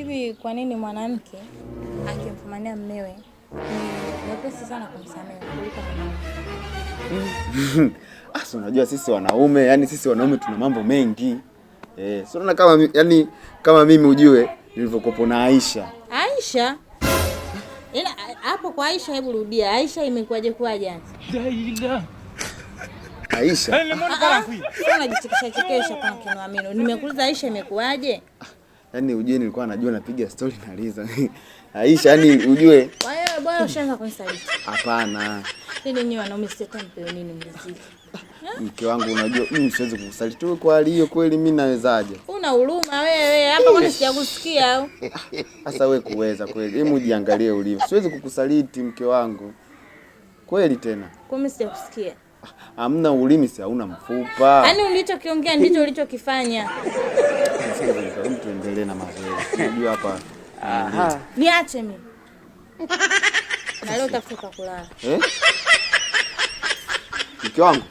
Hivi kwa nini mwanamke akimfumania mmewe ni mwepesi sana kumsamehe kuliko mwanaume? Unajua sisi wanaume, yani sisi wanaume tuna mambo mengi. So unaona kama yani kama mimi ujue nilivyokuwa na Aisha. Aisha? Ila hapo kwa Aisha, hebu rudia. Aisha imekuaje kwaje? Aisha. Unajichekesha kwa kinaamini. Nimekuuliza Aisha imekuaje? Yaani ujue nilikuwa najua napiga story na Liza. Aisha yani ujue. Kwa hiyo bora ushaanza kunisaliti. Hapana. Nini nyinyi wanaume sitampe nini mziki? Mke wangu unajua mimi siwezi kukusaliti wewe kwa hali hiyo, kweli mimi nawezaje? Una huruma wewe. Hapa kwani sijakusikia au? Sasa wewe kuweza kweli. Hebu jiangalie ulivyo. Siwezi kukusaliti mke wangu. Kweli tena. Kwa mimi sijakusikia. Hamna ulimi, si hauna mfupa. Yaani ulichokiongea ndicho ulichokifanya. Hebu tuendelee na mazoezi. Unajua hapa. Niache mimi. Na leo utafuta kulala. Mke wangu